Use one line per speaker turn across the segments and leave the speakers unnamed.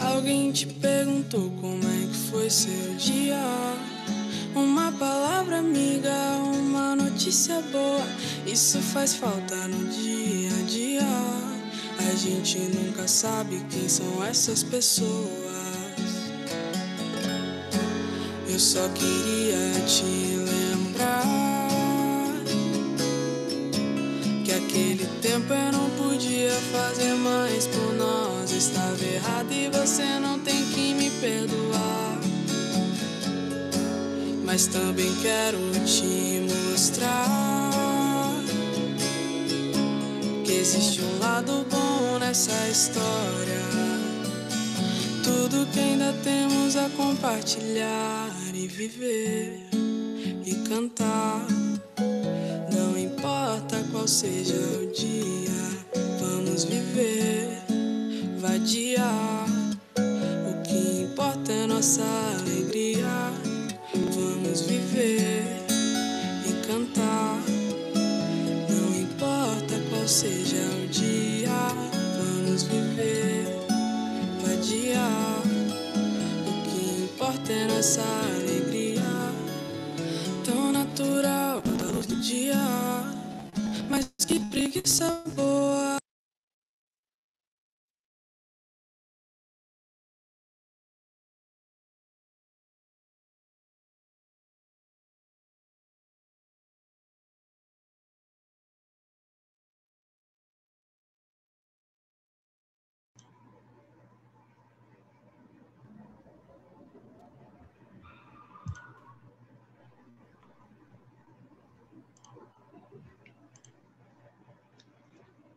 Alguém te perguntou como é que foi seu dia? Uma palavra amiga, uma notícia boa, isso faz falta no dia a dia. A gente nunca sabe quem são essas pessoas. Eu só queria te lembrar que aquele tempo eu não podia fazer mais por nós. Estava errado e você não tem que me perdoar. Mas também quero te mostrar que existe um lado bom nessa história. Tudo que ainda temos a compartilhar e viver e cantar. Não importa qual seja o dia, vamos viver, vadiar. O que importa é nossa alegria. Vamos viver e cantar. Não importa qual seja o dia, vamos viver, vadiar. O que importa é nossa alegria. Tão natural a luz do dia, mas que preguiça boa.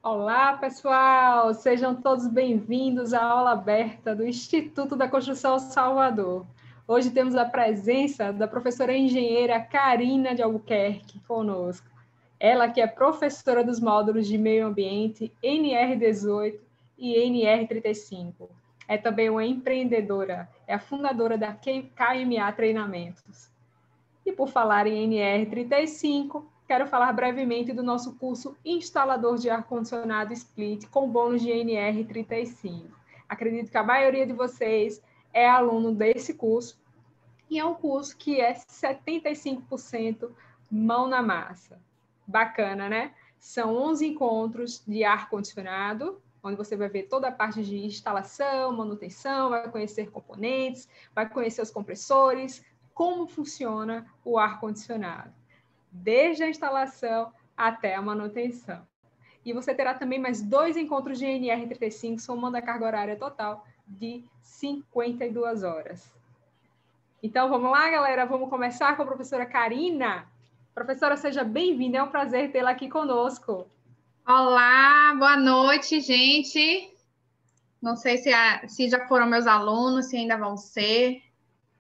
Olá, pessoal! Sejam todos bem-vindos à aula aberta do Instituto da Construção Salvador. Hoje temos a presença da professora engenheira Karina de Albuquerque conosco. Ela que é professora dos módulos de Meio Ambiente NR18 e NR35. É também uma empreendedora, é a fundadora da KMA Treinamentos. E por falar em NR35, quero falar brevemente do nosso curso Instalador de Ar-Condicionado Split com bônus de NR35. Acredito que a maioria de vocês é aluno desse curso e é um curso que é 75% mão na massa. Bacana, né? São 11 encontros de ar-condicionado, onde você vai ver toda a parte de instalação, manutenção, vai conhecer componentes, vai conhecer os compressores, como funciona o ar-condicionado, desde a instalação até a manutenção. E você terá também mais 2 encontros de NR35, somando a carga horária total de 52 horas. Então, vamos lá, galera? Vamos começar com a professora Karina. Professora, seja bem-vinda, é um prazer tê-la aqui conosco.
Olá, boa noite, gente. Não sei se já foram meus alunos, se ainda vão ser,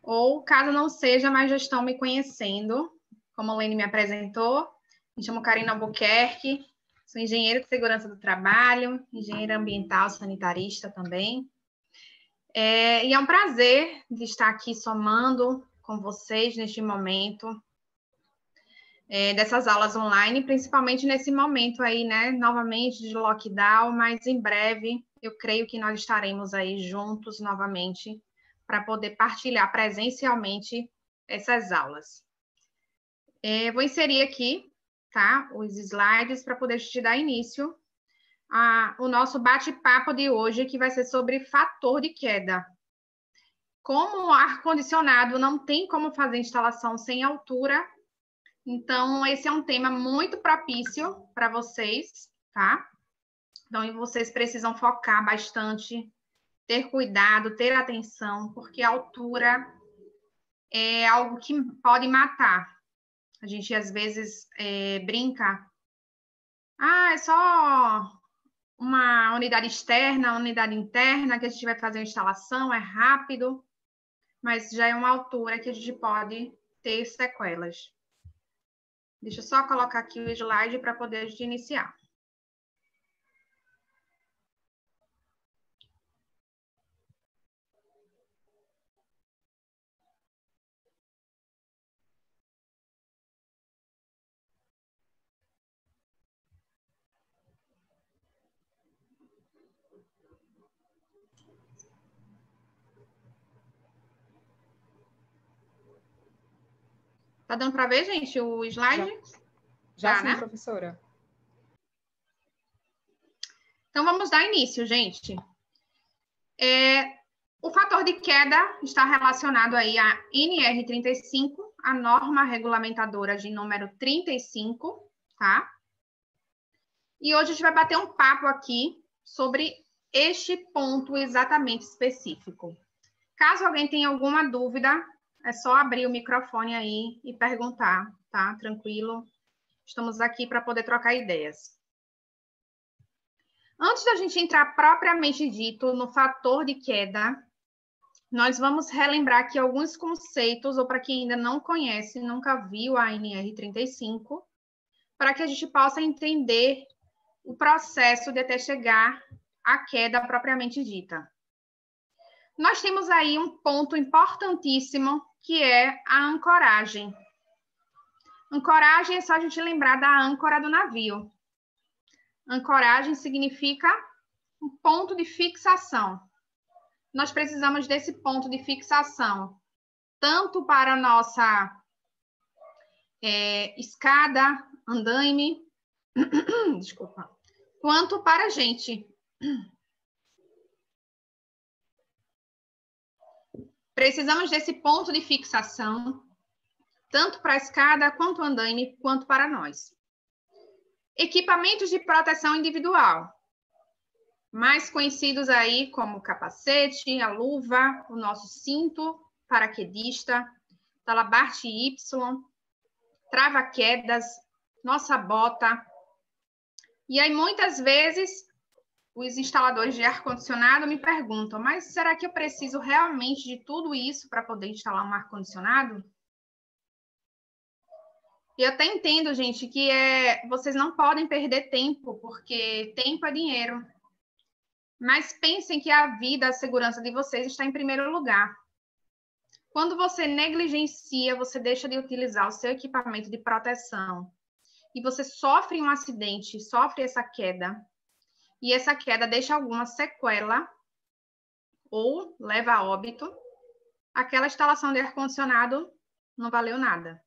ou caso não seja, mas já estão me conhecendo. Como a Lene me apresentou, me chamo Karina Albuquerque, sou engenheira de segurança do trabalho, engenheira ambiental, sanitarista também. E é um prazer de estar aqui somando com vocês neste momento. Dessas aulas online, principalmente nesse momento aí, né, novamente de lockdown, mas em breve eu creio que nós estaremos aí juntos novamente para poder partilhar presencialmente essas aulas. Vou inserir aqui, tá, os slides para poder te dar início ao nosso bate-papo de hoje, que vai ser sobre fator de queda. Como o ar-condicionado não tem como fazer instalação sem altura, então, esse é um tema muito propício para vocês, tá? Então, vocês precisam focar bastante, ter cuidado, ter atenção, porque a altura é algo que pode matar. A gente, às vezes, brinca. É só uma unidade externa, unidade interna, que a gente vai fazer a instalação, é rápido, mas já é uma altura que a gente pode ter sequelas. Deixa eu só colocar aqui o slide para poder iniciar. Tá dando para ver, gente, o slide?
Já
tá,
sim,
né?
professora.
Então, vamos dar início, gente. O fator de queda está relacionado aí à NR35, a norma regulamentadora de número 35, tá? E hoje a gente vai bater um papo aqui sobre este ponto exatamente específico. Caso alguém tenha alguma dúvida, é só abrir o microfone aí e perguntar, tá? Tranquilo. Estamos aqui para poder trocar ideias. Antes da gente entrar propriamente dito no fator de queda, nós vamos relembrar aqui alguns conceitos, ou para quem ainda não conhece, nunca viu a NR35, para que a gente possa entender o processo de até chegar à queda propriamente dita. Nós temos aí um ponto importantíssimo, que é a ancoragem. Ancoragem é só a gente lembrar da âncora do navio. Ancoragem significa um ponto de fixação. Nós precisamos desse ponto de fixação, tanto para a nossa escada, andaime, desculpa, quanto para a gente. Precisamos desse ponto de fixação, tanto para a escada, quanto andaime, quanto para nós. Equipamentos de proteção individual, mais conhecidos aí como o capacete, a luva, o nosso cinto paraquedista, talabarte Y, trava-quedas, nossa bota. E aí, muitas vezes, os instaladores de ar-condicionado me perguntam, mas será que eu preciso realmente de tudo isso para poder instalar um ar-condicionado? E eu até entendo, gente, que vocês não podem perder tempo, porque tempo é dinheiro. Mas pensem que a vida, a segurança de vocês está em primeiro lugar. Quando você negligencia, você deixa de utilizar o seu equipamento de proteção e você sofre um acidente, sofre essa queda, e essa queda deixa alguma sequela ou leva a óbito, aquela instalação de ar-condicionado não valeu nada.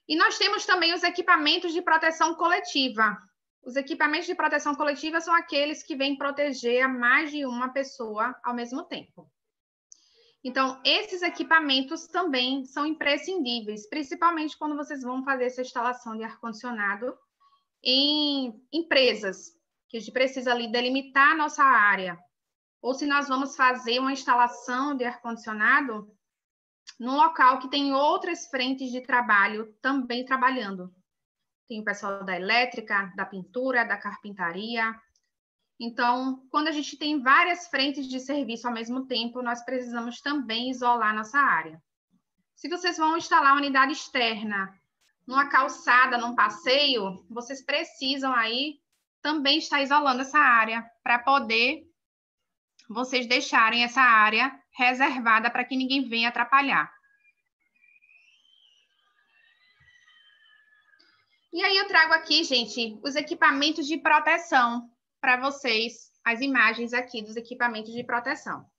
E nós temos também os equipamentos de proteção coletiva. Os equipamentos de proteção coletiva são aqueles que vêm proteger a mais de uma pessoa ao mesmo tempo. Então, esses equipamentos também são imprescindíveis, principalmente quando vocês vão fazer essa instalação de ar-condicionado em empresas, que a gente precisa ali delimitar a nossa área. Ou se nós vamos fazer uma instalação de ar-condicionado num local que tem outras frentes de trabalho também trabalhando. Tem o pessoal da elétrica, da pintura, da carpintaria. Então, quando a gente tem várias frentes de serviço ao mesmo tempo, nós precisamos também isolar nossa área. Se vocês vão instalar uma unidade externa, numa calçada, num passeio, vocês precisam aí também estar isolando essa área para poder vocês deixarem essa área reservada para que ninguém venha atrapalhar. E aí eu trago aqui, gente, os equipamentos de proteção para vocês, as imagens aqui dos equipamentos de proteção.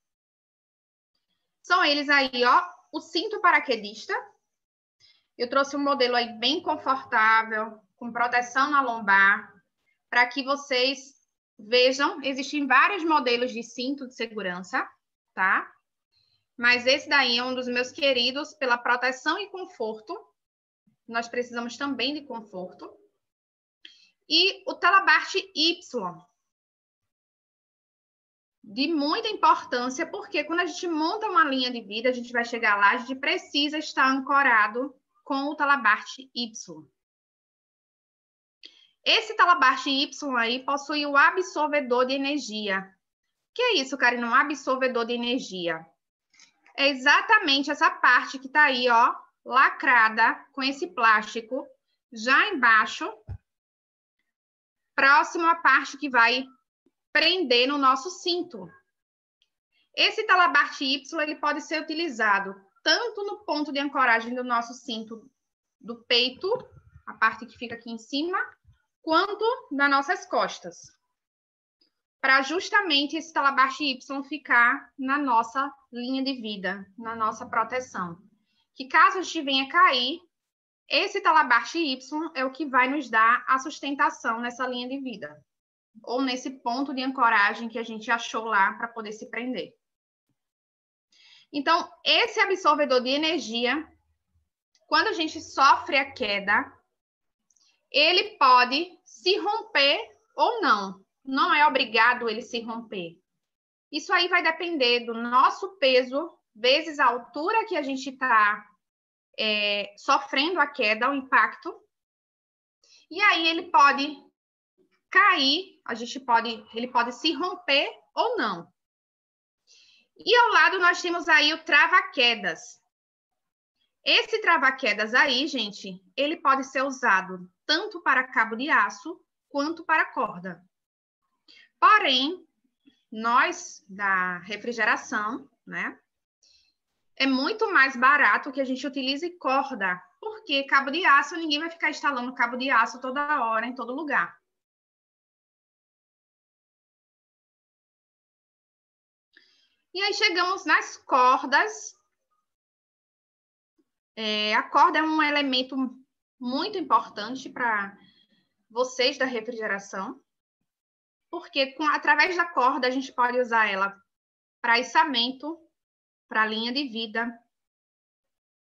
São eles aí, ó, o cinto paraquedista. Eu trouxe um modelo aí bem confortável, com proteção na lombar, para que vocês vejam, existem vários modelos de cinto de segurança, tá? Mas esse daí é um dos meus queridos pela proteção e conforto. Nós precisamos também de conforto. E o talabarte Y, de muita importância, porque quando a gente monta uma linha de vida, a gente vai chegar lá, a gente precisa estar ancorado com o talabarte Y. Esse talabarte Y aí possui o absorvedor de energia. O que é isso, Karina? Um absorvedor de energia. É exatamente essa parte que está aí, ó, lacrada com esse plástico, já embaixo, próximo à parte que vai prender no nosso cinto. Esse talabarte Y, ele pode ser utilizado tanto no ponto de ancoragem do nosso cinto do peito, a parte que fica aqui em cima, quanto nas nossas costas, para justamente esse talabarte Y ficar na nossa linha de vida, na nossa proteção. que caso a gente venha cair, esse talabarte Y é o que vai nos dar a sustentação nessa linha de vida, ou nesse ponto de ancoragem que a gente achou lá para poder se prender. Então, esse absorvedor de energia, quando a gente sofre a queda, ele pode se romper ou não. Não é obrigado ele se romper. Isso aí vai depender do nosso peso, vezes a altura que a gente está sofrendo a queda, o impacto. E aí ele pode cair, ele pode se romper ou não. E ao lado nós temos aí o trava-quedas. Esse trava-quedas aí, gente, ele pode ser usado tanto para cabo de aço quanto para corda. Porém, nós da refrigeração, né, é muito mais barato que a gente utilize corda, porque cabo de aço, ninguém vai ficar instalando cabo de aço toda hora, em todo lugar. E aí chegamos nas cordas. A corda é um elemento muito importante para vocês da refrigeração, porque através da corda a gente pode usar ela para içamento, para linha de vida.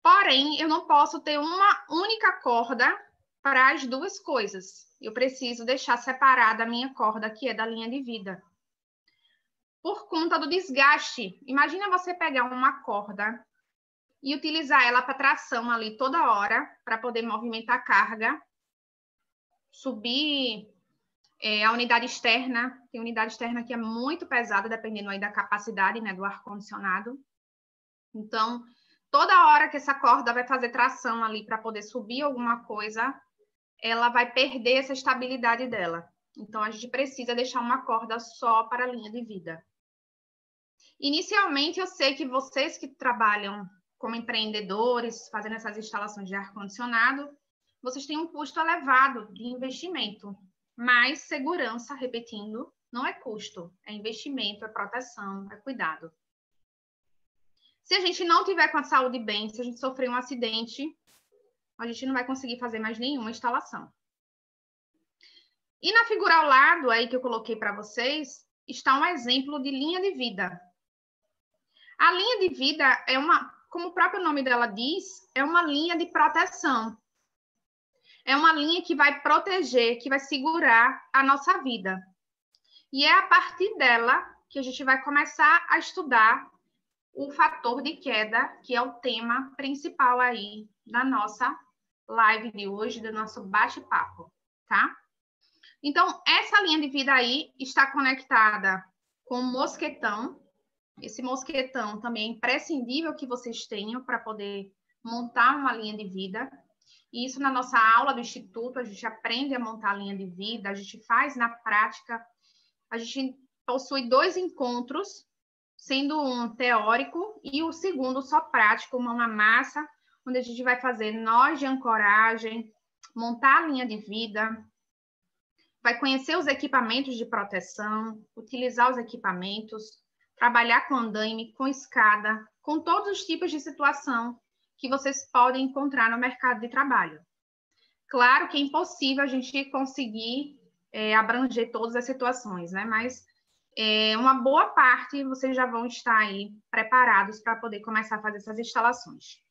Porém, eu não posso ter uma única corda para as duas coisas. Eu preciso deixar separada a minha corda, que é da linha de vida. Por conta do desgaste. Imagina você pegar uma corda e utilizar ela para tração ali toda hora, para poder movimentar a carga, subir a unidade externa. Tem unidade externa que é muito pesada, dependendo aí da capacidade, né, do ar-condicionado. Então, toda hora que essa corda vai fazer tração ali para poder subir alguma coisa, ela vai perder essa estabilidade dela. Então, a gente precisa deixar uma corda só para a linha de vida. Inicialmente, eu sei que vocês que trabalham como empreendedores, fazendo essas instalações de ar-condicionado, vocês têm um custo elevado de investimento. Mas segurança, repetindo, não é custo, é investimento, é proteção, é cuidado. Se a gente não tiver com a saúde bem, se a gente sofrer um acidente, a gente não vai conseguir fazer mais nenhuma instalação. E na figura ao lado, aí que eu coloquei para vocês, está um exemplo de linha de vida. A linha de vida é como o próprio nome dela diz, é uma linha de proteção. É uma linha que vai proteger, que vai segurar a nossa vida. E é a partir dela que a gente vai começar a estudar o fator de queda, que é o tema principal aí da nossa live de hoje, do nosso bate-papo, tá? Então, essa linha de vida aí está conectada com o mosquetão. Esse mosquetão também é imprescindível que vocês tenham para poder montar uma linha de vida. E isso na nossa aula do Instituto, a gente aprende a montar a linha de vida, a gente faz na prática. A gente possui 2 encontros, sendo um teórico e o segundo só prático, mão na massa, onde a gente vai fazer nós de ancoragem, montar a linha de vida, vai conhecer os equipamentos de proteção, utilizar os equipamentos, trabalhar com andaime, com escada, com todos os tipos de situação que vocês podem encontrar no mercado de trabalho. Claro que é impossível a gente conseguir abranger todas as situações, né? Mas uma boa parte vocês já vão estar aí preparados para poder começar a fazer essas instalações.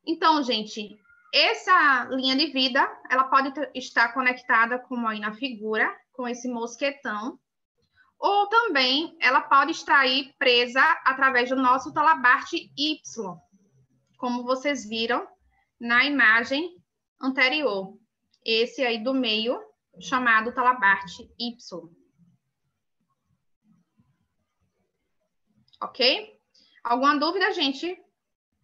Então, gente, essa linha de vida, ela pode estar conectada, como aí na figura, com esse mosquetão, ou também ela pode estar aí presa através do nosso talabarte Y, como vocês viram na imagem anterior. Esse aí do meio, chamado talabarte Y. Ok? Alguma dúvida, gente?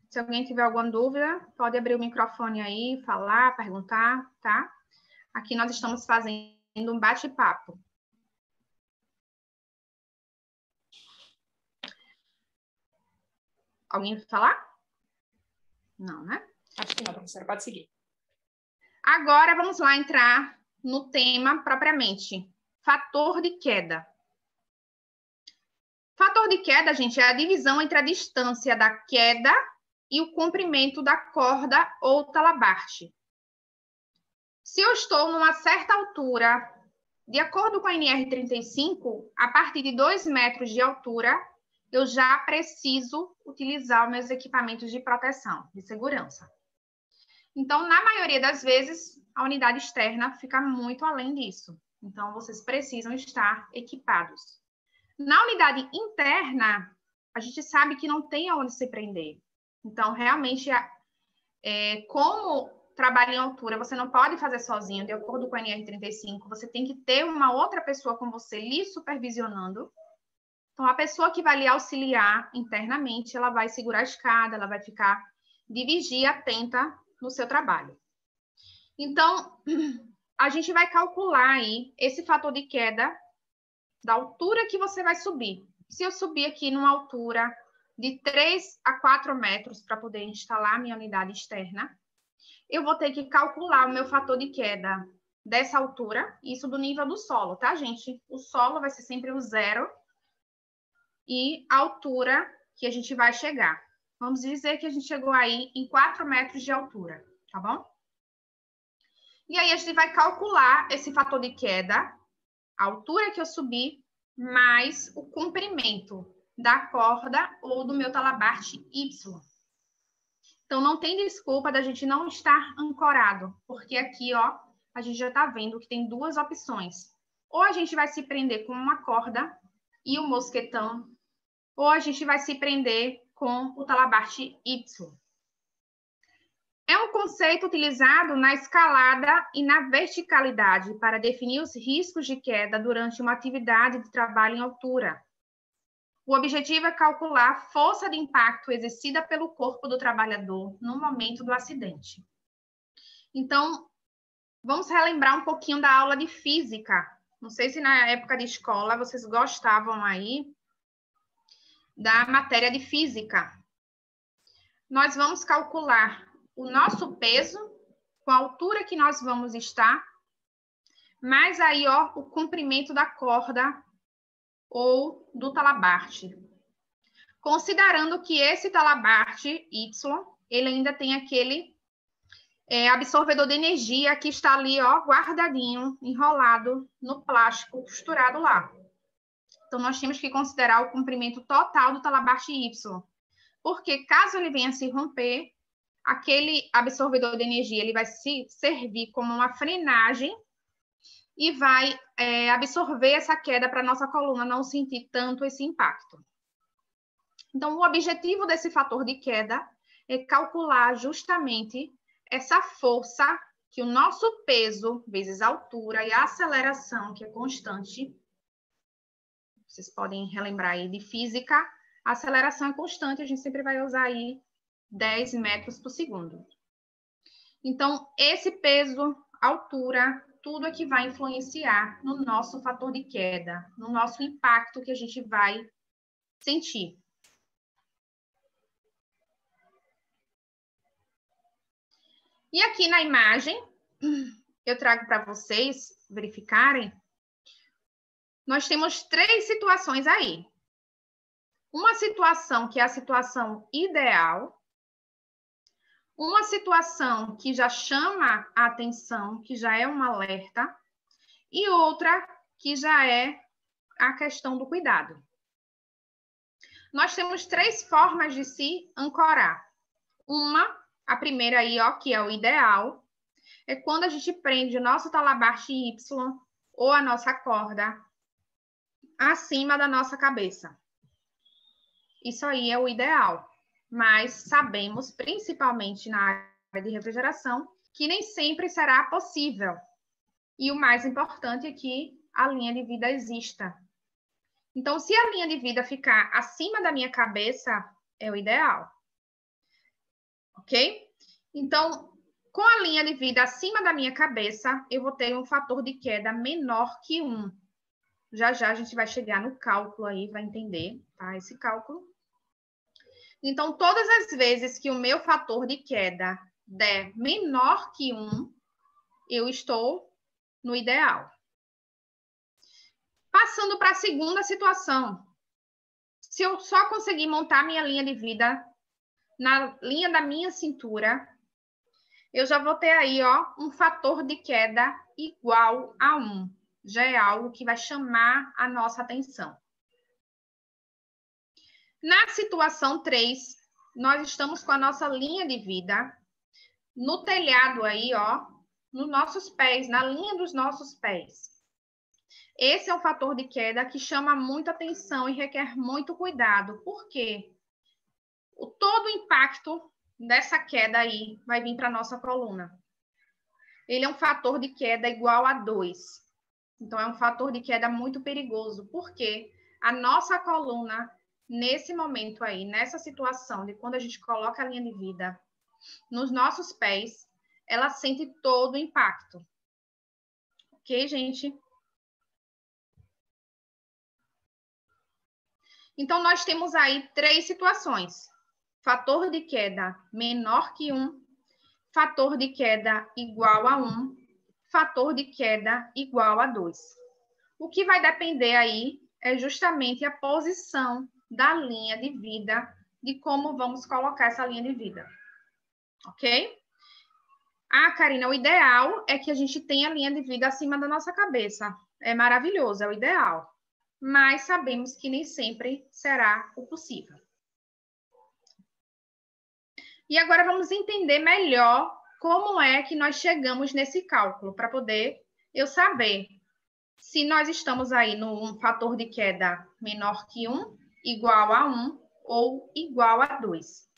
Se alguém tiver alguma dúvida, pode abrir o microfone aí, falar, perguntar, tá? Aqui nós estamos fazendo um bate-papo. Alguém vai falar? Não, né?
Acho que não, professora, pode seguir.
Agora vamos lá entrar no tema propriamente. Fator de queda. Fator de queda, gente, é a divisão entre a distância da queda e o comprimento da corda ou talabarte. Se eu estou numa certa altura, de acordo com a NR35, a partir de 2 metros de altura, eu já preciso utilizar os meus equipamentos de proteção, de segurança. Então, na maioria das vezes, a unidade externa fica muito além disso. Então, vocês precisam estar equipados. Na unidade interna, a gente sabe que não tem aonde se prender. Então, realmente, como trabalho em altura, você não pode fazer sozinho, de acordo com a NR35, você tem que ter uma outra pessoa com você lhe supervisionando. Então, a pessoa que vai lhe auxiliar internamente, ela vai segurar a escada, ela vai ficar de vigia atenta no seu trabalho. Então, a gente vai calcular aí esse fator de queda da altura que você vai subir. Se eu subir aqui numa altura de 3 a 4 metros para poder instalar a minha unidade externa, eu vou ter que calcular o meu fator de queda dessa altura, isso do nível do solo, tá, gente? O solo vai ser sempre o 0 e a altura que a gente vai chegar. Vamos dizer que a gente chegou aí em 4 metros de altura, tá bom? E aí a gente vai calcular esse fator de queda, a altura que eu subi, mais o comprimento da corda ou do meu talabarte Y. Então, não tem desculpa da gente não estar ancorado, porque aqui, ó, a gente já tá vendo que tem duas opções. Ou a gente vai se prender com uma corda e o mosquetão, ou a gente vai se prender com o talabarte Y. É um conceito utilizado na escalada e na verticalidade para definir os riscos de queda durante uma atividade de trabalho em altura. O objetivo é calcular a força de impacto exercida pelo corpo do trabalhador no momento do acidente. Então, vamos relembrar um pouquinho da aula de física. Não sei se na época de escola vocês gostavam aí da matéria de física. Nós vamos calcular o nosso peso com a altura que nós vamos estar, mais aí, ó, o comprimento da corda ou do talabarte. Considerando que esse talabarte Y, ele ainda tem aquele absorvedor de energia que está ali, ó, guardadinho, enrolado no plástico, costurado lá. Então, nós temos que considerar o comprimento total do talabarte Y, porque caso ele venha se romper, aquele absorvedor de energia ele vai se servir como uma frenagem e vai absorver essa queda para a nossa coluna não sentir tanto esse impacto. Então, o objetivo desse fator de queda é calcular justamente essa força que o nosso peso vezes a altura e a aceleração, que é constante. Vocês podem relembrar aí de física, a aceleração é constante, a gente sempre vai usar aí 10 metros por segundo. Então, esse peso, altura, tudo é que vai influenciar no nosso fator de queda, no nosso impacto que a gente vai sentir. E aqui na imagem, eu trago para vocês verificarem, nós temos 3 situações aí. Uma situação que é a situação ideal, uma situação que já chama a atenção, que já é um alerta, e outra que já é a questão do cuidado. Nós temos 3 formas de se ancorar. A primeira aí, ó, que é o ideal, é quando a gente prende o nosso talabarte Y ou a nossa corda acima da nossa cabeça. Isso aí é o ideal. Mas sabemos, principalmente na área de refrigeração, que nem sempre será possível. E o mais importante é que a linha de vida exista. Então, se a linha de vida ficar acima da minha cabeça, é o ideal. Ok? Então, com a linha de vida acima da minha cabeça, eu vou ter um fator de queda menor que 1. Já já a gente vai chegar no cálculo aí, vai entender, tá? Esse cálculo. Então, todas as vezes que o meu fator de queda der menor que 1, eu estou no ideal. Passando para a segunda situação. Se eu só conseguir montar minha linha de vida na linha da minha cintura, eu já vou ter aí, ó, um fator de queda igual a 1. Já é algo que vai chamar a nossa atenção. Na situação 3, nós estamos com a nossa linha de vida no telhado aí, ó, nos nossos pés, na linha dos nossos pés. Esse é um fator de queda que chama muita atenção e requer muito cuidado. Por quê? Todo o impacto dessa queda aí vai vir para a nossa coluna. Ele é um fator de queda igual a 2. Então, é um fator de queda muito perigoso. Por quê? A nossa coluna, nesse momento aí, nessa situação de quando a gente coloca a linha de vida nos nossos pés, ela sente todo o impacto. Ok, gente? Então, nós temos aí 3 situações. Fator de queda menor que 1, fator de queda igual a 1, fator de queda igual a 2. O que vai depender aí é justamente a posição da linha de vida, de como vamos colocar essa linha de vida. Ok? Ah, Karina, o ideal é que a gente tenha a linha de vida acima da nossa cabeça. É maravilhoso, é o ideal. Mas sabemos que nem sempre será o possível. E agora vamos entender melhor como é que nós chegamos nesse cálculo, para poder eu saber se nós estamos aí num fator de queda menor que 1, igual a 1 ou igual a 2.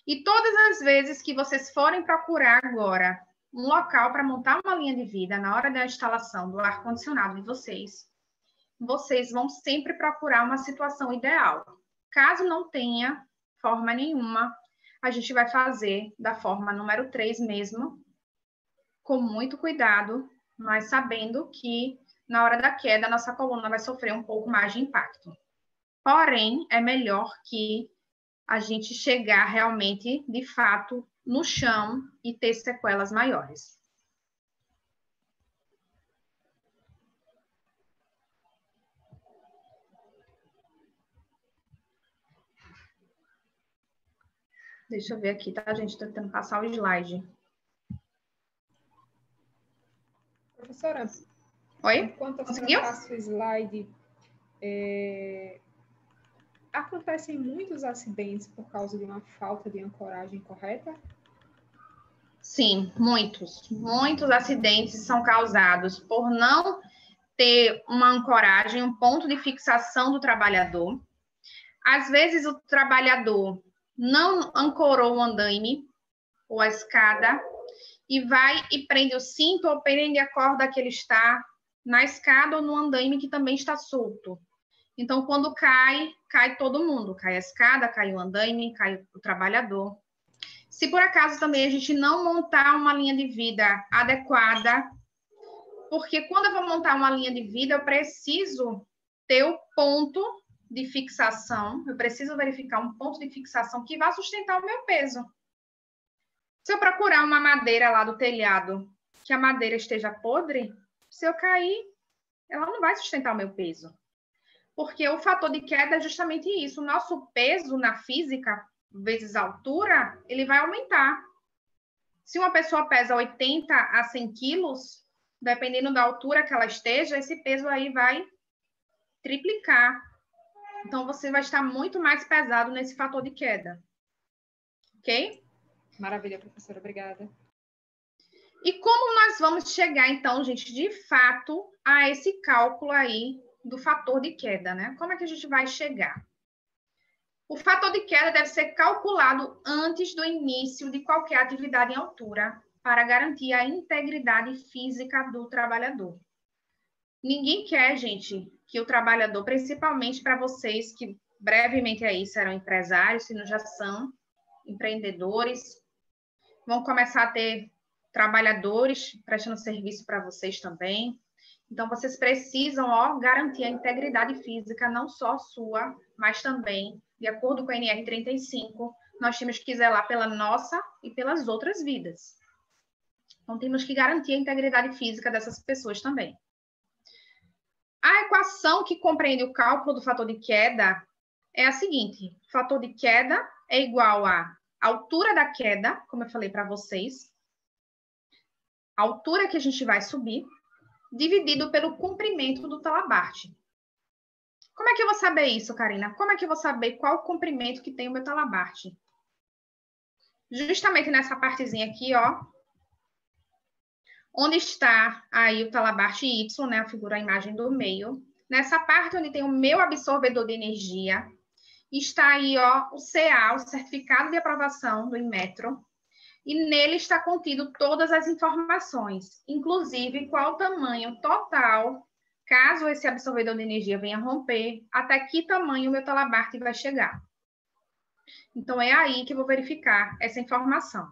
E todas as vezes que vocês forem procurar agora um local para montar uma linha de vida na hora da instalação do ar-condicionado de vocês, vocês vão sempre procurar uma situação ideal. Caso não tenha forma nenhuma, a gente vai fazer da forma número 3 mesmo, com muito cuidado, mas sabendo que na hora da queda a nossa coluna vai sofrer um pouco mais de impacto. Porém, é melhor que a gente chegar realmente, de fato, no chão e ter sequelas maiores. Deixa eu ver aqui, tá, gente? Estou tentando passar o slide.
Professora,
oi?
Enquanto a
Conseguiu?
senhora passa o slide, acontecem muitos acidentes por causa de uma falta de ancoragem correta?
Sim, muitos. Muitos acidentes são causados por não ter uma ancoragem, um ponto de fixação do trabalhador. Às vezes, o trabalhador não ancorou o andaime ou a escada e vai e prende o cinto ou prende a corda que ele está na escada ou no andaime que também está solto. Então, quando cai, cai todo mundo. Cai a escada, cai o andaime, cai o trabalhador. Se por acaso também a gente não montar uma linha de vida adequada, porque quando eu vou montar uma linha de vida, eu preciso ter o ponto de fixação, eu preciso verificar um ponto de fixação que vai sustentar o meu peso. Se eu procurar uma madeira lá do telhado, que a madeira esteja podre, se eu cair, ela não vai sustentar o meu peso. Porque o fator de queda é justamente isso. O nosso peso na física, vezes a altura, ele vai aumentar. Se uma pessoa pesa 80 a 100 quilos, dependendo da altura que ela esteja, esse peso aí vai triplicar. Então, você vai estar muito mais pesado nesse fator de queda. Ok?
Maravilha, professora. Obrigada.
E como nós vamos chegar, então, gente, de fato, a esse cálculo aí do fator de queda, né? Como é que a gente vai chegar? O fator de queda deve ser calculado antes do início de qualquer atividade em altura para garantir a integridade física do trabalhador. Ninguém quer, gente, que o trabalhador, principalmente para vocês que brevemente aí serão empresários, se não já são empreendedores, vão começar a ter trabalhadores prestando serviço para vocês também. Então, vocês precisam, ó, garantir a integridade física, não só sua, mas também, de acordo com a NR35, nós temos que zelar pela nossa e pelas outras vidas. Então, temos que garantir a integridade física dessas pessoas também. A equação que compreende o cálculo do fator de queda é a seguinte: o fator de queda é igual a a altura da queda, como eu falei para vocês, a altura que a gente vai subir, dividido pelo comprimento do talabarte. Como é que eu vou saber isso, Karina? Como é que eu vou saber qual o comprimento que tem o meu talabarte? Justamente nessa partezinha aqui, ó, onde está aí o talabarte Y, né, a figura, a imagem do meio. Nessa parte onde tem o meu absorvedor de energia, está aí, ó, o CA, o Certificado de Aprovação do Inmetro, e nele está contido todas as informações, inclusive qual o tamanho total, caso esse absorvedor de energia venha romper, até que tamanho o meu talabarte vai chegar. Então, é aí que eu vou verificar essa informação.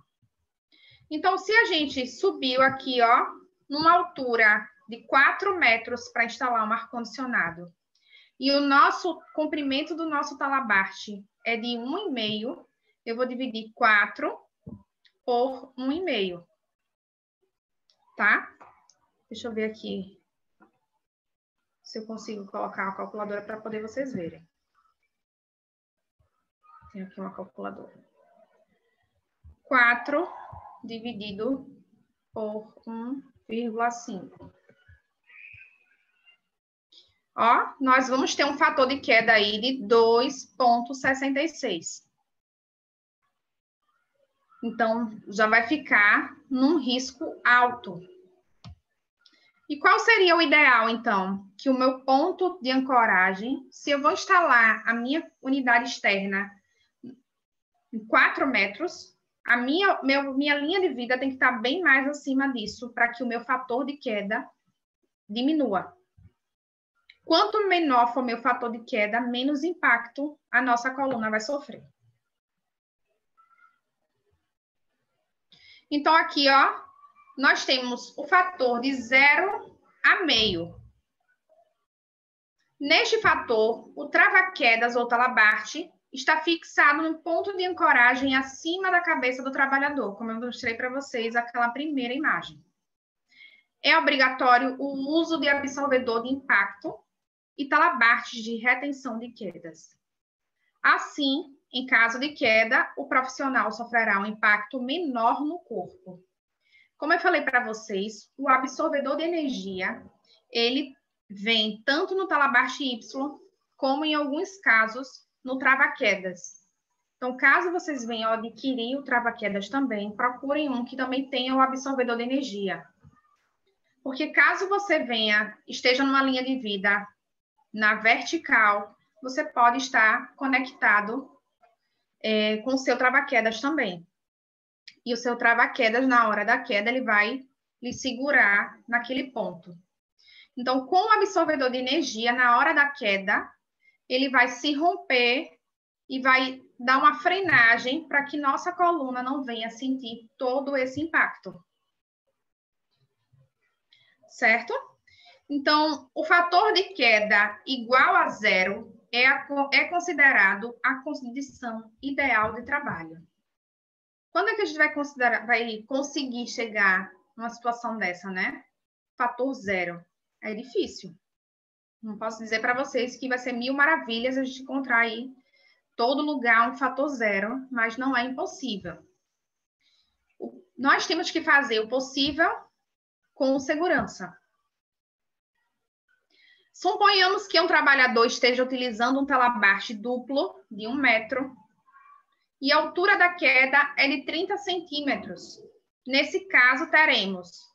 Então, se a gente subiu aqui, ó, numa altura de 4 metros para instalar um ar-condicionado, e o nosso comprimento do nosso talabarte é de 1,5, eu vou dividir 4 por 1,5, tá? Deixa eu ver aqui se eu consigo colocar a calculadora para poder vocês verem. Tem aqui uma calculadora. 4 dividido por 1,5. Ó, nós vamos ter um fator de queda aí de 2,66. Então, já vai ficar num risco alto. E qual seria o ideal, então? Que o meu ponto de ancoragem, se eu vou instalar a minha unidade externa em 4 metros, a minha linha de vida tem que estar bem mais acima disso, para que o meu fator de queda diminua. Quanto menor for o meu fator de queda, menos impacto a nossa coluna vai sofrer. Então, aqui, ó, nós temos o fator de 0 a meio. Neste fator, o trava-quedas ou talabarte está fixado no ponto de ancoragem acima da cabeça do trabalhador, como eu mostrei para vocês aquela primeira imagem. É obrigatório o uso de absorvedor de impacto e talabartes de retenção de quedas. Assim, em caso de queda, o profissional sofrerá um impacto menor no corpo. Como eu falei para vocês, o absorvedor de energia, ele vem tanto no talabarte Y, como em alguns casos no trava-quedas. Então, caso vocês venham adquirir o trava-quedas também, procurem um que também tenha o absorvedor de energia. Porque caso você esteja numa linha de vida na vertical, você pode estar conectado com o seu trava-quedas também. E o seu trava-quedas, na hora da queda, ele vai lhe segurar naquele ponto. Então, com o absorvedor de energia, na hora da queda, ele vai se romper e vai dar uma frenagem para que nossa coluna não venha sentir todo esse impacto. Certo? Então, o fator de queda igual a 0 é considerado a condição ideal de trabalho. Quando é que a gente vai conseguir chegar numa situação dessa, né? Fator 0. É difícil. Não posso dizer para vocês que vai ser mil maravilhas a gente encontrar aí todo lugar um fator 0, mas não é impossível. Nós temos que fazer o possível com segurança. Suponhamos que um trabalhador esteja utilizando um talabarte duplo de 1 metro e a altura da queda é de 30 centímetros. Nesse caso, teremos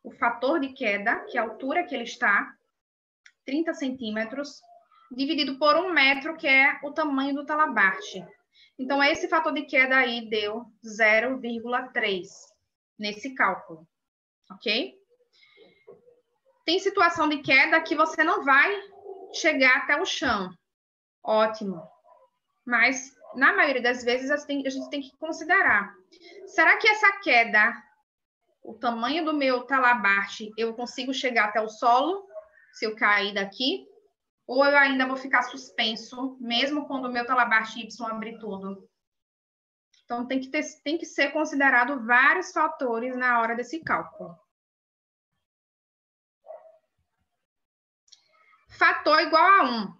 o fator de queda, que é a altura que ele está, 30 centímetros, dividido por 1 metro, que é o tamanho do talabarte. Então, esse fator de queda aí deu 0,3 nesse cálculo, ok? Tem situação de queda que você não vai chegar até o chão. Ótimo. Mas, na maioria das vezes, a gente tem que considerar. Será que essa queda, o tamanho do meu talabarte, eu consigo chegar até o solo, se eu cair daqui? Ou eu ainda vou ficar suspenso, mesmo quando o meu talabarte Y abrir tudo? Então, tem que ser considerado vários fatores na hora desse cálculo. Fator igual a 1.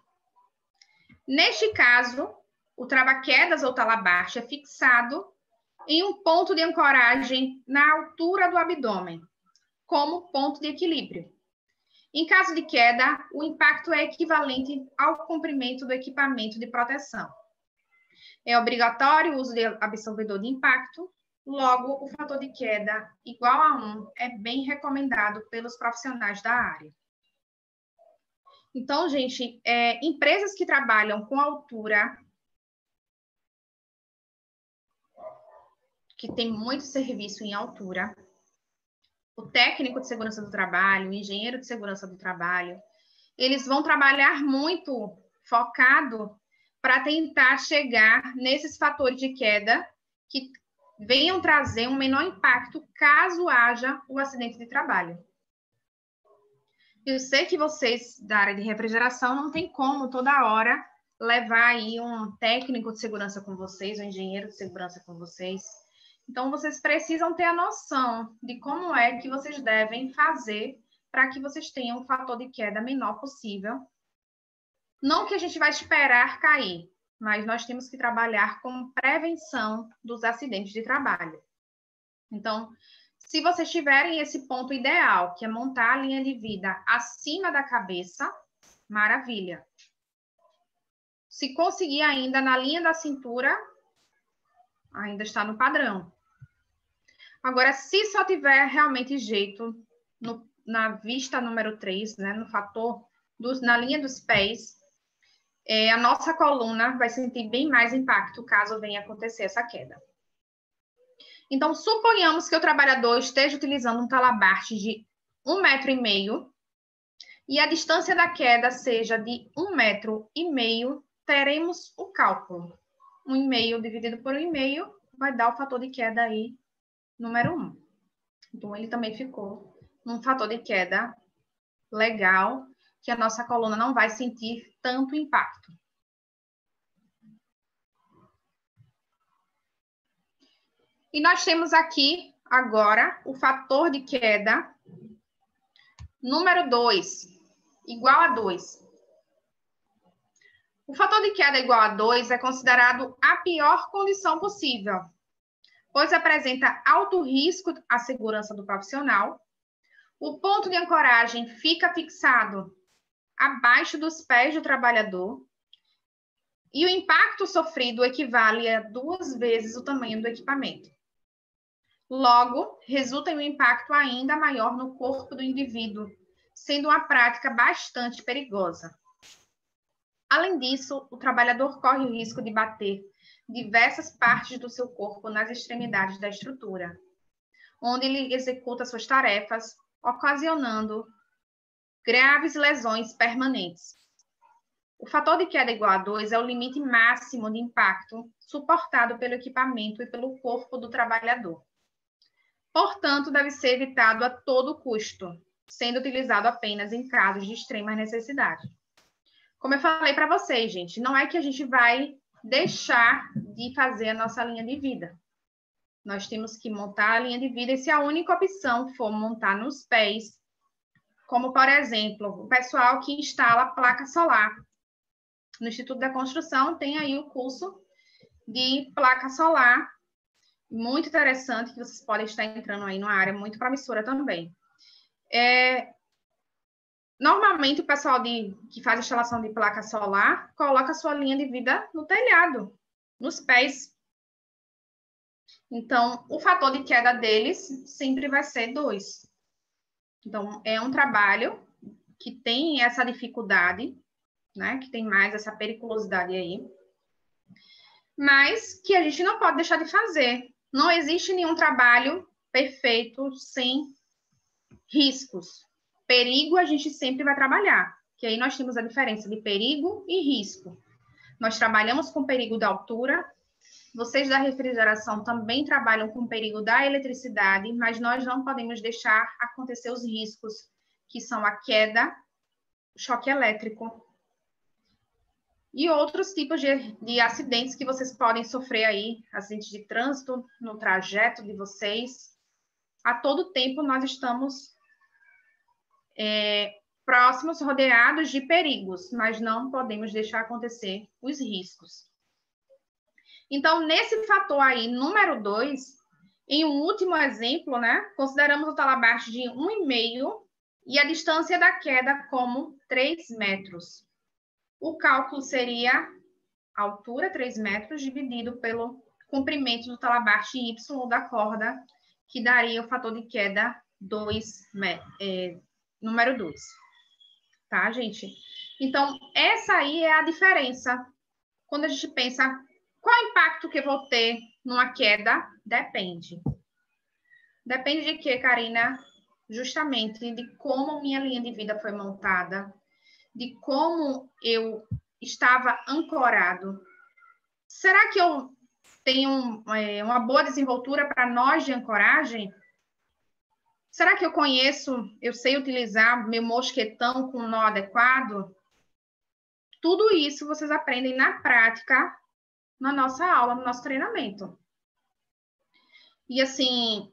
Neste caso, O trava-quedas ou talabarche é fixado em um ponto de ancoragem na altura do abdômen, como ponto de equilíbrio. Em caso de queda, o impacto é equivalente ao comprimento do equipamento de proteção. É obrigatório o uso de absorvedor de impacto, logo, o fator de queda igual a 1 é bem recomendado pelos profissionais da área. Então, gente, empresas que trabalham com altura, que tem muito serviço em altura, o técnico de segurança do trabalho, o engenheiro de segurança do trabalho, eles vão trabalhar muito focado para tentar chegar nesses fatores de queda que venham trazer um menor impacto caso haja o acidente de trabalho. Eu sei que vocês da área de refrigeração não tem como toda hora levar aí um técnico de segurança com vocês, um engenheiro de segurança com vocês. Então, vocês precisam ter a noção de como é que vocês devem fazer para que vocês tenham um fator de queda menor possível. Não que a gente vai esperar cair, mas nós temos que trabalhar com prevenção dos acidentes de trabalho. Então, se vocês tiverem esse ponto ideal, que é montar a linha de vida acima da cabeça, maravilha. Se conseguir ainda na linha da cintura, ainda está no padrão. Agora, se só tiver realmente jeito na vista número 3, né, no fator, na linha dos pés, a nossa coluna vai sentir bem mais impacto caso venha acontecer essa queda. Então, suponhamos que o trabalhador esteja utilizando um talabarche de 1,5 m e a distância da queda seja de 1,5 m, teremos o cálculo. 1,5 dividido por 1,5 vai dar o fator de queda aí, número 1. Então, ele também ficou num fator de queda legal, que a nossa coluna não vai sentir tanto impacto. E nós temos aqui, agora, o fator de queda número 2, igual a 2. O fator de queda igual a 2 é considerado a pior condição possível, pois apresenta alto risco à segurança do profissional. O ponto de ancoragem fica fixado abaixo dos pés do trabalhador e o impacto sofrido equivale a 2 vezes o tamanho do equipamento. Logo, resulta em um impacto ainda maior no corpo do indivíduo, sendo uma prática bastante perigosa. Além disso, o trabalhador corre o risco de bater diversas partes do seu corpo nas extremidades da estrutura, onde ele executa suas tarefas, ocasionando graves lesões permanentes. O fator de queda igual a 2 é o limite máximo de impacto suportado pelo equipamento e pelo corpo do trabalhador. Portanto, deve ser evitado a todo custo, sendo utilizado apenas em casos de extrema necessidade. Como eu falei para vocês, gente, não é que a gente vai deixar de fazer a nossa linha de vida. Nós temos que montar a linha de vida e se a única opção for montar nos pés, como, por exemplo, o pessoal que instala placa solar. No Instituto da Construção tem aí o curso de placa solar, muito interessante, que vocês podem estar entrando aí numa área muito promissora também. Normalmente, o pessoal que faz instalação de placa solar coloca a sua linha de vida no telhado, nos pés. Então, o fator de queda deles sempre vai ser 2. Então, é um trabalho que tem essa dificuldade, né? Que tem mais essa periculosidade aí, mas que a gente não pode deixar de fazer. Não existe nenhum trabalho perfeito sem riscos. Perigo a gente sempre vai trabalhar, que aí nós temos a diferença de perigo e risco. Nós trabalhamos com perigo da altura, vocês da refrigeração também trabalham com perigo da eletricidade, mas nós não podemos deixar acontecer os riscos, que são a queda, choque elétrico e outros tipos de acidentes que vocês podem sofrer aí, acidentes de trânsito no trajeto de vocês. A todo tempo nós estamos próximos, rodeados de perigos, mas não podemos deixar acontecer os riscos. Então, nesse fator aí, número 2, em um último exemplo, né, consideramos o talabarte de 1,5 e a distância da queda como 3 metros. O cálculo seria a altura, 3 metros, dividido pelo comprimento do talabarte Y da corda, que daria o fator de queda número 2. Tá, gente? Então, essa aí é a diferença. Quando a gente pensa, qual é o impacto que eu vou ter numa queda? Depende. Depende de quê, Karina? Justamente de como minha linha de vida foi montada, de como eu estava ancorado. Será que eu tenho uma boa desenvoltura para nós de ancoragem? Será que eu sei utilizar meu mosquetão com nó adequado? Tudo isso vocês aprendem na prática, na nossa aula, no nosso treinamento. E assim,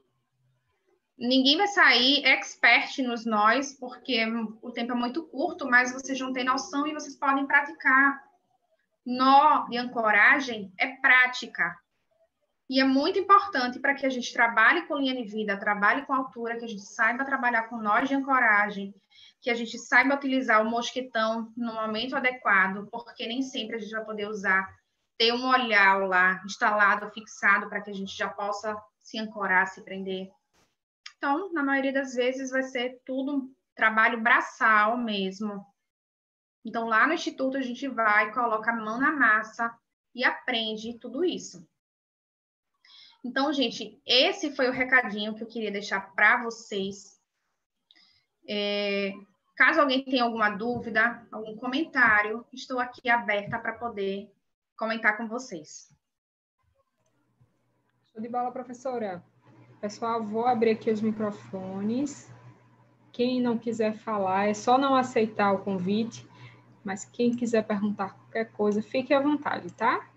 ninguém vai sair expert nos nós, porque o tempo é muito curto, mas vocês não têm noção e vocês podem praticar. Nó de ancoragem é prática. E é muito importante para que a gente trabalhe com linha de vida, trabalhe com altura, que a gente saiba trabalhar com nós de ancoragem, que a gente saiba utilizar o mosquetão no momento adequado, porque nem sempre a gente vai poder usar, ter um olhar lá instalado, fixado, para que a gente já possa se ancorar, se prender. Então, na maioria das vezes, vai ser tudo trabalho braçal mesmo. Então, lá no Instituto, a gente vai, coloca a mão na massa e aprende tudo isso. Então, gente, esse foi o recadinho que eu queria deixar para vocês. Caso alguém tenha alguma dúvida, algum comentário, estou aqui aberta para poder comentar com vocês.
Show de bola, professora. Pessoal, vou abrir aqui os microfones. Quem não quiser falar, é só não aceitar o convite, mas quem quiser perguntar qualquer coisa, fique à vontade, tá?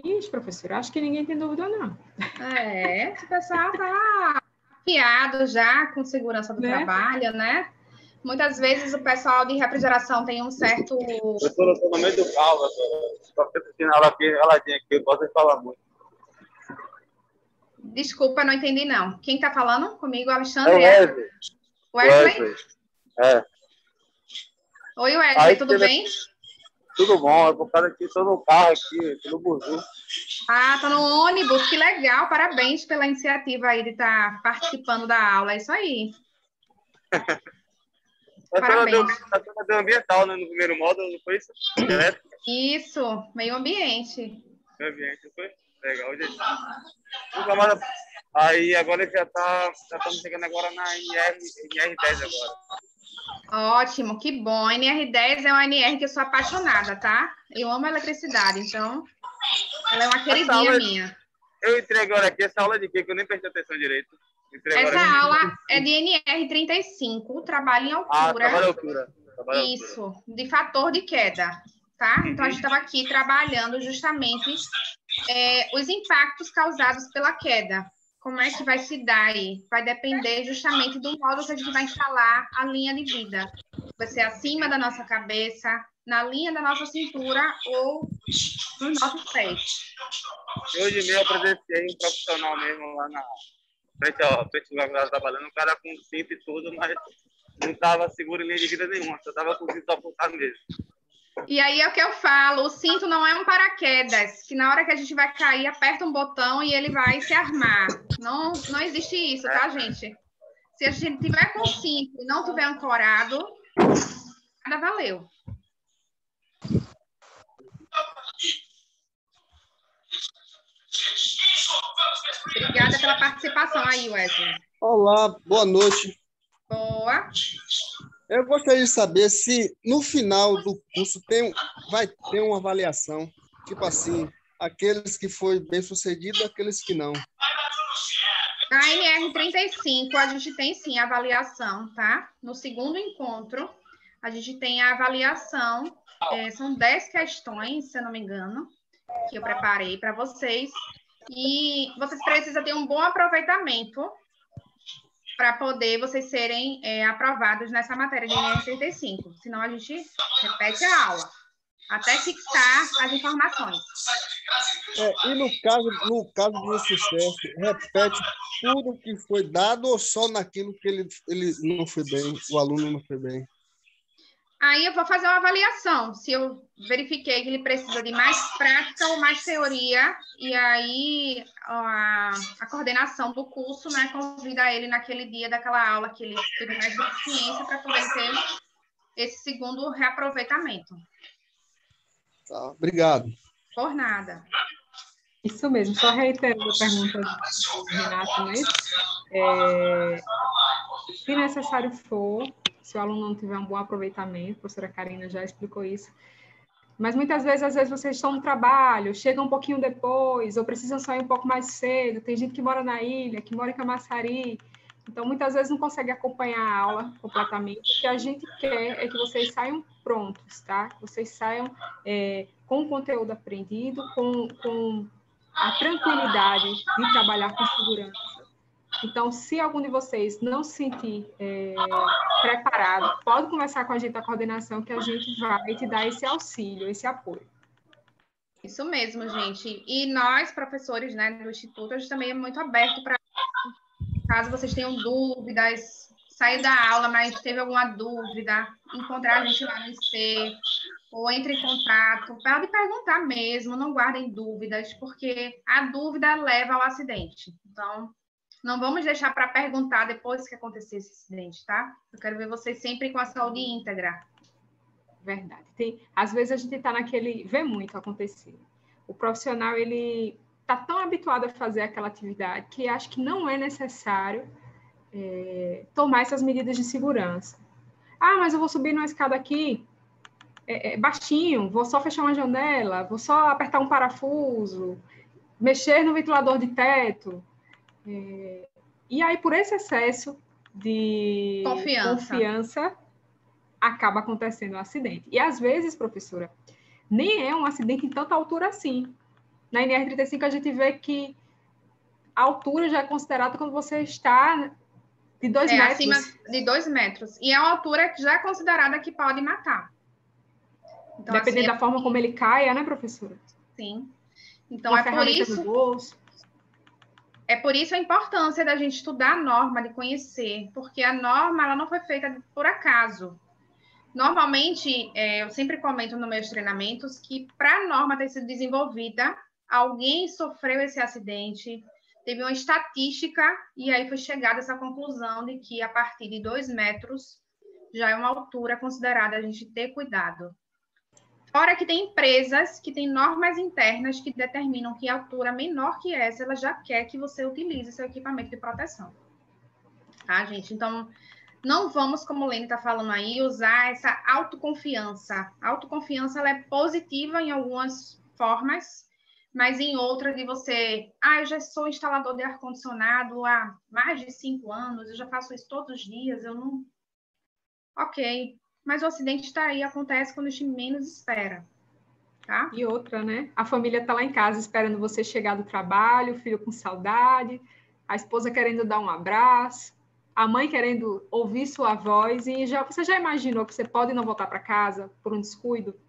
Ixi, professora, acho que ninguém tem dúvida, não.
O pessoal tá afiado já com segurança do trabalho, né? Muitas vezes o pessoal de refrigeração tem um certo...
Professora, eu estou no meio do carro, só que assistindo ela aqui, reladinha aqui, eu posso falar muito.
Desculpa, não entendi, não. Quem está falando comigo? Alexandre?
É o Wesley.
Wesley?
É.
Oi, Wesley, tudo bem?
Tudo bom, é por causa que estou no carro aqui, tô no buzu.
Ah, tá no ônibus, que legal, parabéns pela iniciativa aí de estar participando da aula, é isso aí. Parabéns.
Deu ambiental, né, no primeiro módulo, não foi isso?
Isso, meio ambiente.
Meio ambiente, foi? Legal, gente. Aí agora já estamos chegando agora na NR10 agora.
Ótimo, que bom. A NR10 é uma NR que eu sou apaixonada, tá? Eu amo eletricidade, então ela é uma queridinha minha.
Eu entrei agora aqui, essa aula é de quê? Que eu nem prestei atenção direito.
Essa aula é de NR35, trabalho em altura.
Trabalho em altura.
Isso, de fator de queda, tá? Então, a gente estava aqui trabalhando justamente os impactos causados pela queda. Como é que vai se dar aí? Vai depender justamente do modo que a gente vai instalar a linha de vida. Vai ser acima da nossa cabeça, na linha da nossa cintura ou nos nossos pés.
Hoje mesmo eu presenciei um profissional mesmo lá na frente ao lugar que eu estava trabalhando, um cara com cinto e tudo, mas não estava seguro em linha de vida nenhuma, só estava com o cinto apontado mesmo.
E aí é o que eu falo, o cinto não é um paraquedas, que na hora que a gente vai cair, aperta um botão e ele vai se armar. Não existe isso, tá, gente? Se a gente tiver com cinto e não tiver ancorado, nada valeu. Obrigada pela participação aí, Wesley.
Olá, boa noite.
Boa.
Eu gostaria de saber se no final do curso vai ter uma avaliação, tipo assim, aqueles que foi bem sucedido e aqueles que não.
Na NR35, a gente tem sim a avaliação, tá? No segundo encontro, a gente tem a avaliação, são 10 questões, se eu não me engano, que eu preparei para vocês. E vocês precisam ter um bom aproveitamento para poder vocês serem aprovados nessa matéria de NR35. Senão a gente repete a aula, até fixar as informações.
E no caso de insucesso, repete tudo que foi dado ou só naquilo que ele não foi bem, o aluno não foi bem?
Aí eu vou fazer uma avaliação, se eu verifiquei que ele precisa de mais prática ou mais teoria, e aí a coordenação do curso, né, convida ele naquele dia daquela aula que ele teve mais deficiência para poder ter esse segundo reaproveitamento.
Tá, obrigado.
Por nada.
Isso mesmo, só reiterando a pergunta do Renato, né? Se necessário for, se o aluno não tiver um bom aproveitamento, a professora Karina já explicou isso, mas muitas vezes, às vezes vocês estão no trabalho, chegam um pouquinho depois, ou precisam sair um pouco mais cedo, tem gente que mora na ilha, que mora em Camaçari, então muitas vezes não consegue acompanhar a aula completamente. O que a gente quer é que vocês saiam prontos, tá? Que vocês saiam com o conteúdo aprendido, com a tranquilidade de trabalhar com segurança. Então, se algum de vocês não se sentir preparado, pode conversar com a gente da coordenação, que a gente vai te dar esse auxílio, esse apoio.
Isso mesmo, gente. E nós, professores, né, do Instituto, a gente também é muito aberto para, caso vocês tenham dúvidas, sair da aula, mas teve alguma dúvida, encontrar a gente lá no IC, ou entre em contato, pode perguntar mesmo, não guardem dúvidas, porque a dúvida leva ao acidente. Então, não vamos deixar para perguntar depois que acontecer esse acidente, tá? Eu quero ver vocês sempre com a saúde íntegra.
Verdade. Às vezes a gente está vê muito acontecer. O profissional, ele está tão habituado a fazer aquela atividade que acha que não é necessário tomar essas medidas de segurança. Ah, mas eu vou subir numa escada aqui, baixinho, vou só fechar uma janela, vou só apertar um parafuso, mexer no ventilador de teto. E aí, por esse excesso de confiança, acaba acontecendo um acidente. E, às vezes, professora, nem é um acidente em tanta altura assim. Na NR35, a gente vê que a altura já é considerada quando você está de 2 metros.
Acima de 2 metros. E é uma altura que já é considerada que pode matar. Então,
dependendo da forma como ele caia, né, professora?
Sim. Então, é por isso... É por isso a importância da gente estudar a norma, de conhecer, porque a norma ela não foi feita por acaso. Normalmente, eu sempre comento nos meus treinamentos que para a norma ter sido desenvolvida, alguém sofreu esse acidente, teve uma estatística, e aí foi chegada a essa conclusão de que a partir de 2 metros já é uma altura considerada a gente ter cuidado. Fora que tem empresas que têm normas internas que determinam que a altura menor que essa, ela já quer que você utilize seu equipamento de proteção. Tá, gente? Então, não vamos, como o Lene está falando aí, usar essa autoconfiança. A autoconfiança, ela é positiva em algumas formas, mas em outras de você... eu já sou instalador de ar-condicionado há mais de 5 anos, eu já faço isso todos os dias, eu não... Ok, mas o acidente está aí, acontece quando a gente menos espera, tá?
E outra, né? A família está lá em casa esperando você chegar do trabalho, o filho com saudade, a esposa querendo dar um abraço, a mãe querendo ouvir sua voz, e você já imaginou que você pode não voltar para casa por um descuido?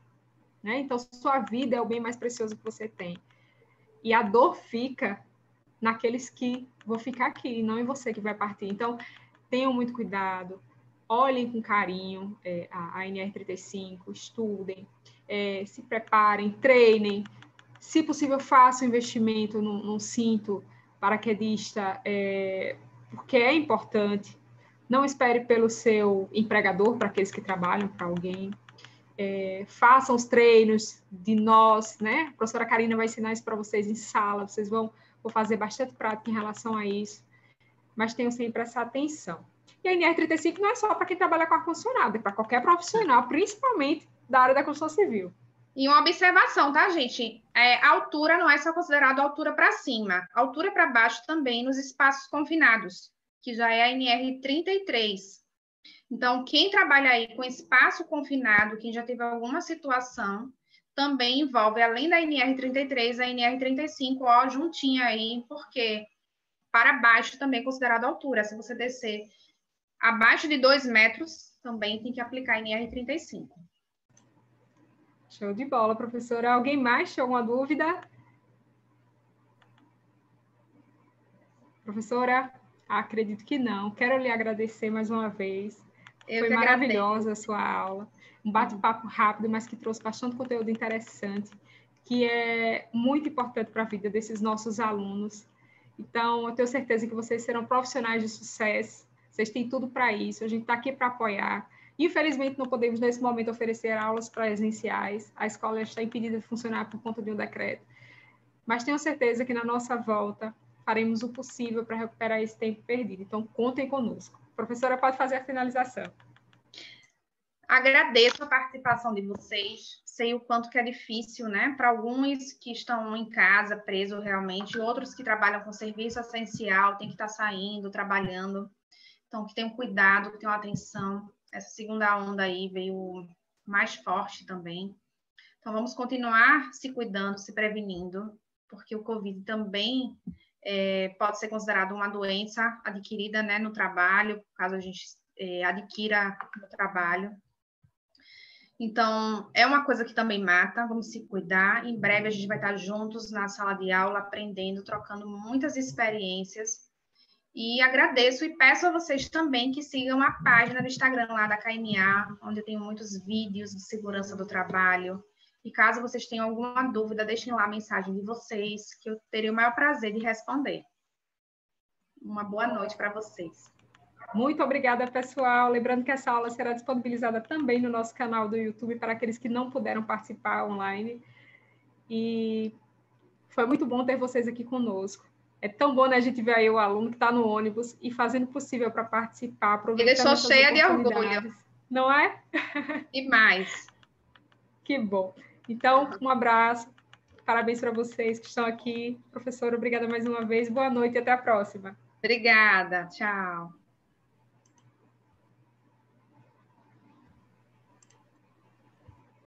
Né? Então, sua vida é o bem mais precioso que você tem. E a dor fica naqueles que vão ficar aqui, não em você que vai partir. Então, tenham muito cuidado. Olhem com carinho a NR35, estudem, se preparem, treinem. Se possível, façam investimento num cinto paraquedista, porque é importante. Não espere pelo seu empregador, para aqueles que trabalham para alguém. Façam os treinos de nós, né? A professora Karina vai ensinar isso para vocês em sala, vocês vão fazer bastante prática em relação a isso, mas tenham sempre essa atenção. E a NR35 não é só para quem trabalha com ar-condicionado, é para qualquer profissional, principalmente da área da construção civil.
E uma observação, tá, gente? A altura não é só considerada altura para cima, altura para baixo também nos espaços confinados, que já é a NR33. Então, quem trabalha aí com espaço confinado, quem já teve alguma situação, também envolve, além da NR33, a NR35, ó, juntinha aí, porque para baixo também é considerado altura. Se você descer abaixo de 2 metros, também tem que aplicar a NR35.
Show de bola, professora. Alguém mais tem alguma dúvida? Professora, acredito que não. Quero lhe agradecer mais uma vez. Foi maravilhosa a sua aula. Um bate-papo rápido, mas que trouxe bastante conteúdo interessante, que é muito importante para a vida desses nossos alunos. Então, eu tenho certeza que vocês serão profissionais de sucesso. Vocês têm tudo para isso. A gente está aqui para apoiar. Infelizmente, não podemos, nesse momento, oferecer aulas presenciais. A escola está impedida de funcionar por conta de um decreto. Mas tenho certeza que, na nossa volta, faremos o possível para recuperar esse tempo perdido. Então, contem conosco. A professora pode fazer a finalização.
Agradeço a participação de vocês. Sei o quanto que é difícil, né? Para alguns que estão em casa, presos realmente, outros que trabalham com serviço essencial, tem que estar saindo, trabalhando. Então, que tenham cuidado, que tenham atenção. Essa segunda onda aí veio mais forte também. Então, vamos continuar se cuidando, se prevenindo, porque o Covid também pode ser considerado uma doença adquirida, né, no trabalho, caso a gente adquira no trabalho. Então, é uma coisa que também mata, vamos se cuidar. Em breve a gente vai estar juntos na sala de aula, aprendendo, trocando muitas experiências. E agradeço e peço a vocês também que sigam a página do Instagram lá da KNA, onde eu tenho muitos vídeos de segurança do trabalho. E caso vocês tenham alguma dúvida, deixem lá a mensagem de vocês, que eu terei o maior prazer de responder. Uma boa noite para vocês.
Muito obrigada, pessoal. Lembrando que essa aula será disponibilizada também no nosso canal do YouTube para aqueles que não puderam participar online. E foi muito bom ter vocês aqui conosco. É tão bom, né, a gente ver aí o aluno que está no ônibus e fazendo o possível para participar.
Me deixou cheia de orgulho.
Não é?
E mais.
Que bom. Então, um abraço. Parabéns para vocês que estão aqui. Professora, obrigada mais uma vez. Boa noite e até a próxima.
Obrigada. Tchau.